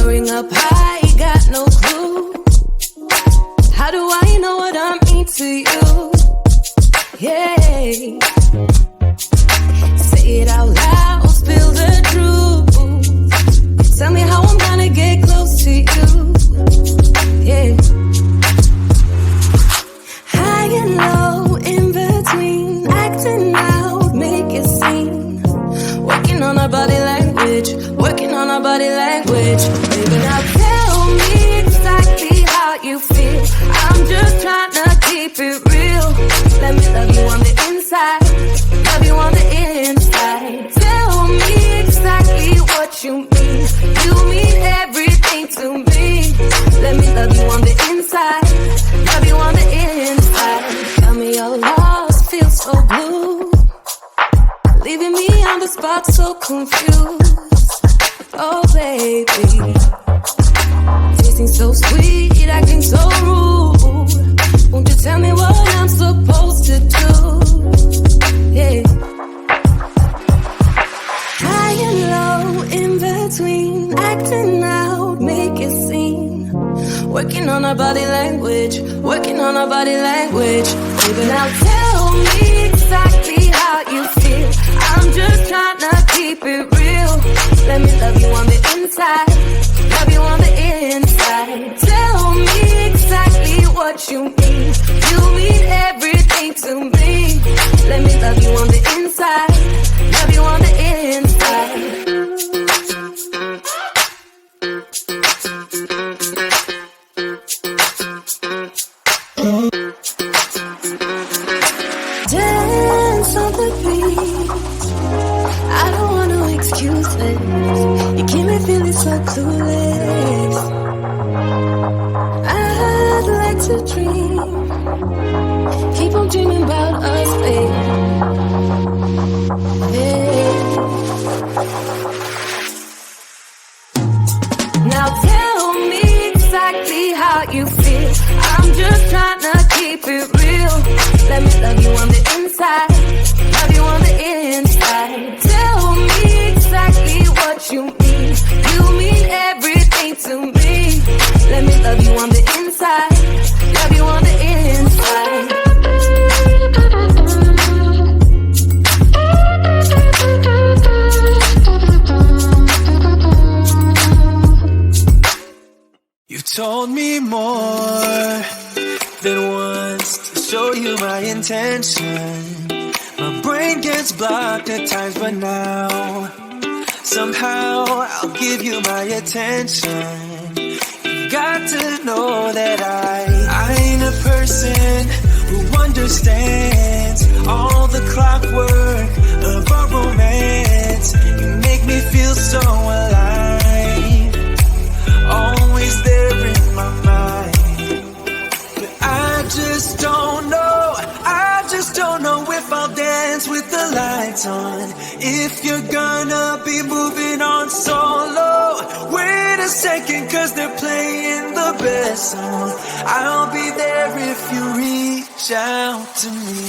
Soaring up high, got no clue. How do I know what I mean to you? Yeah. Say it out loud, spill the truth. Tell me how I'm gonna get close to you. Yeah. High and low, in between, acting out, make it seem. Working on our body language, working on our body language. Baby, now tell me exactly how you feel. I'm just trying to keep it real. Let me love you on the inside, love you on the inside. Tell me exactly what you mean. You mean everything to me. Let me love you on the inside, love you on the inside. Tell me you're lost, feel so blue, leaving me on the spot so confused. Oh baby, tasting so sweet, acting so rude. Won't you tell me what I'm supposed to do? Yeah. High and low, in between, acting out, make it seem. Working on our body language, working on our body language. Baby, now tell me exactly how you feel. I'm just trying to keep it real. Let me love you on the inside, love you on the inside. Tell me exactly what you mean. You mean everything to me. Let me love you on the inside, love you on the inside. Dance on the beat. I don't want no excuses. You keep me feeling so clueless. I'd like to dream. Keep on dreaming about us, baby. Yeah. Now tell me exactly how you feel. I'm just trying to keep it real. Let me love you on the inside, love you on the inside. Tell me exactly what you mean. You mean everything to me. Let me love you on the inside, love you on the inside. You told me more than once to show you my intention. My brain gets blocked at times, but now somehow I'll give you my attention. You got to know that I ain't a person who understands all the clockwork of our romance. You make me feel so alive, always there in my mind. But I just don't know if I'll dance with the lights on. If you're gonna be moving on solo, wait a second, cause they're playing the best song. I'll be there if you reach out to me.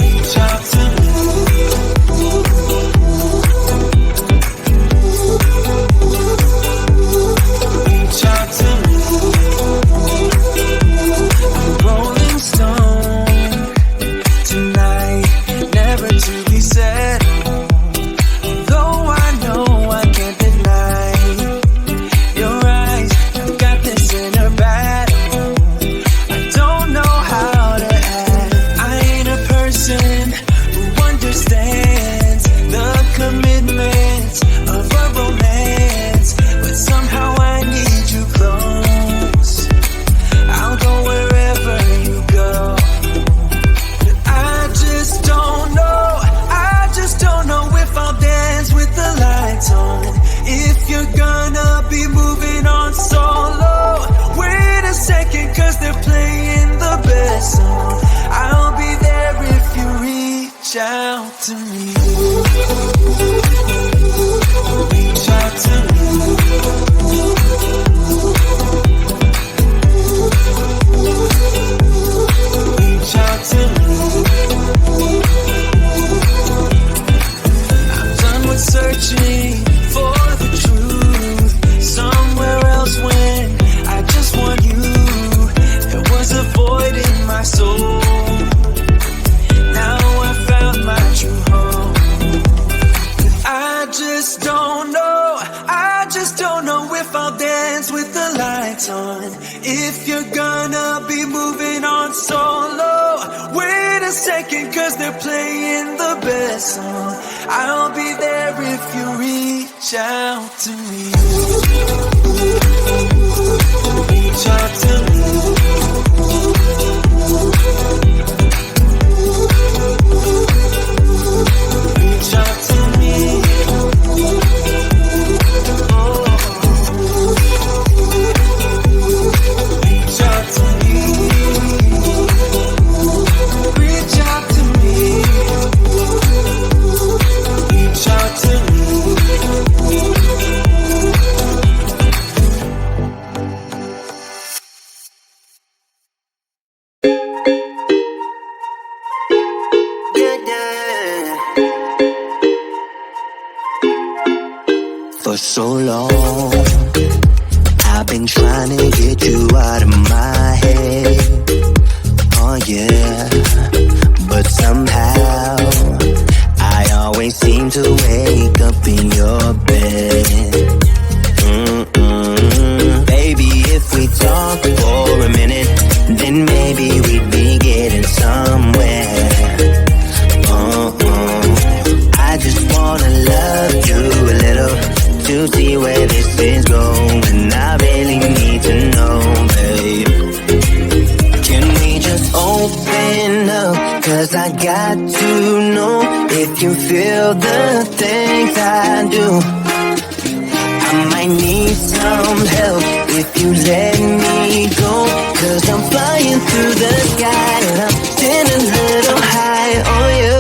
Reach out to me. Reach out to me. I'm Rolling Stone tonight, never to be settled. Though I know I can't deny your eyes, I've got this inner battle. I don't know how to act. I ain't a person who understands the commitment of a romance, but somehow I need you close. I'll go wherever you go. But I just don't know if I'll dance with the lights on. If you're gonna be moving on solo, wait a second, cause they're playing the best song. I'll be there if you reach out to me. Reach out to me. Reach out to me. I'm done with searching for just don't know. I just don't know if I'll dance with the lights on. If you're gonna be moving on solo, wait a second, cause they're playing the best song. I'll be there if you reach out to me. Reach out to me. Reach out to me. Reach out to me. Reach out to me. Reach out to me. For so long, I've been trying to get you out of my head. Oh yeah, but somehow I always seem to wake up in your bed. Baby, if we talk for a minute, then maybe we'd be getting somewhere. I just wanna love you a little to see where this is going. I really need to know, babe. Can we just open up? Cause I got to know if you feel the things I do. I might need some help if you let me go. Cause I'm flying through the sky and I'm getting a little high on you.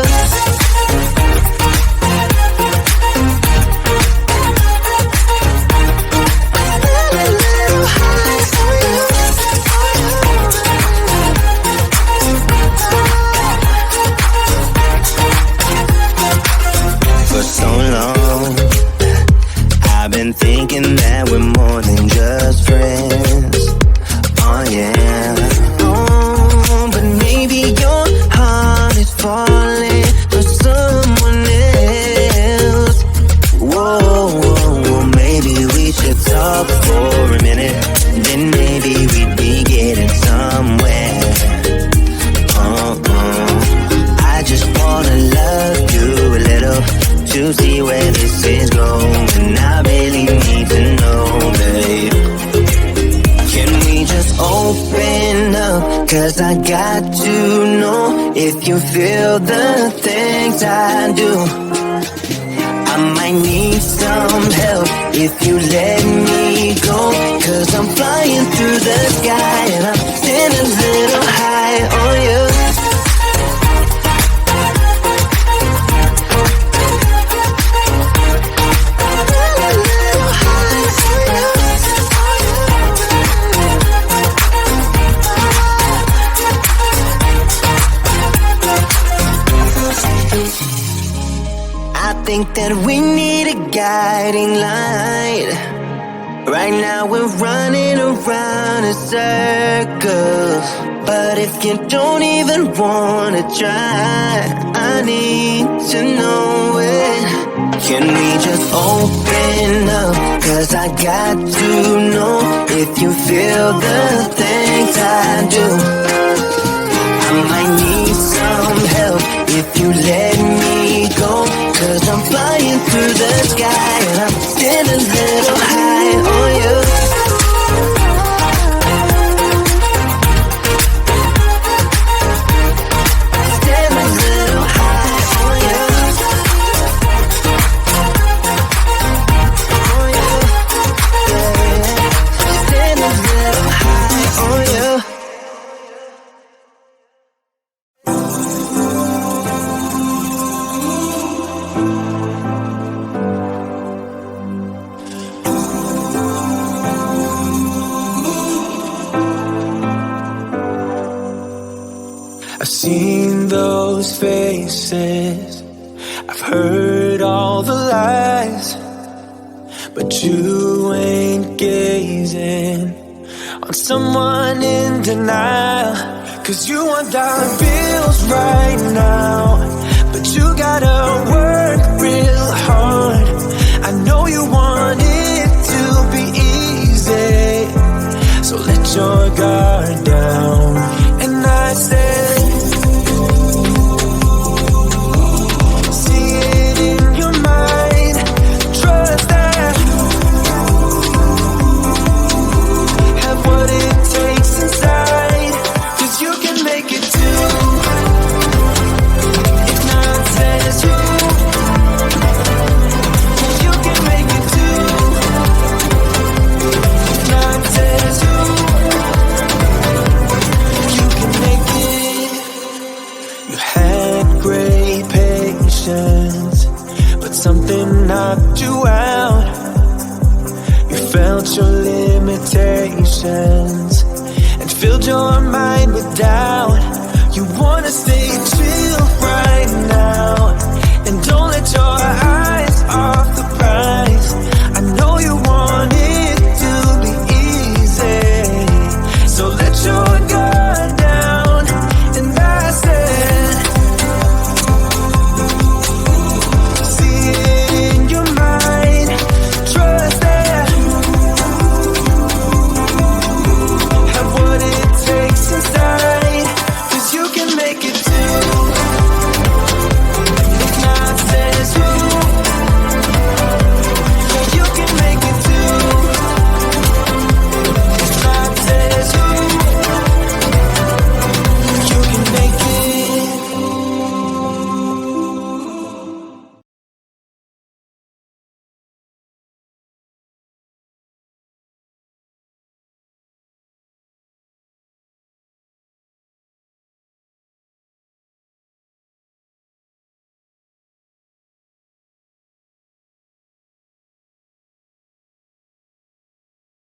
Thinking that we're more than just friends. Oh yeah. Oh, but maybe your heart is falling for someone else. Whoa, maybe we should talk for a minute. Then maybe we'd be getting somewhere. I just wanna love you a little to see where this is going. I really need to know, babe. Can we just open up? Cause I got to know if you feel the things I do. I might need some help if you let me go. Cause I'm flying through the sky and I'm standing a little high on you. I think that we need a guiding light. Right now we're running around in circles. But if you don't even wanna try, I need to know it. Can we just open up? Cause I got to know if you feel the things I do. I might need some help if you let me go. Cause I'm flying through the sky and I'm standing a little high on you. Standing a little high on you. On you. Yeah. Standing a little high on you. I've seen those faces, I've heard all the lies, but you ain't gazing on someone in denial. Cause you want dollar bills right now, but you gotta work real hard something knocked you out. You felt your limitations and filled your mind with doubt. You wanna stay chill right now, and don't let your eyes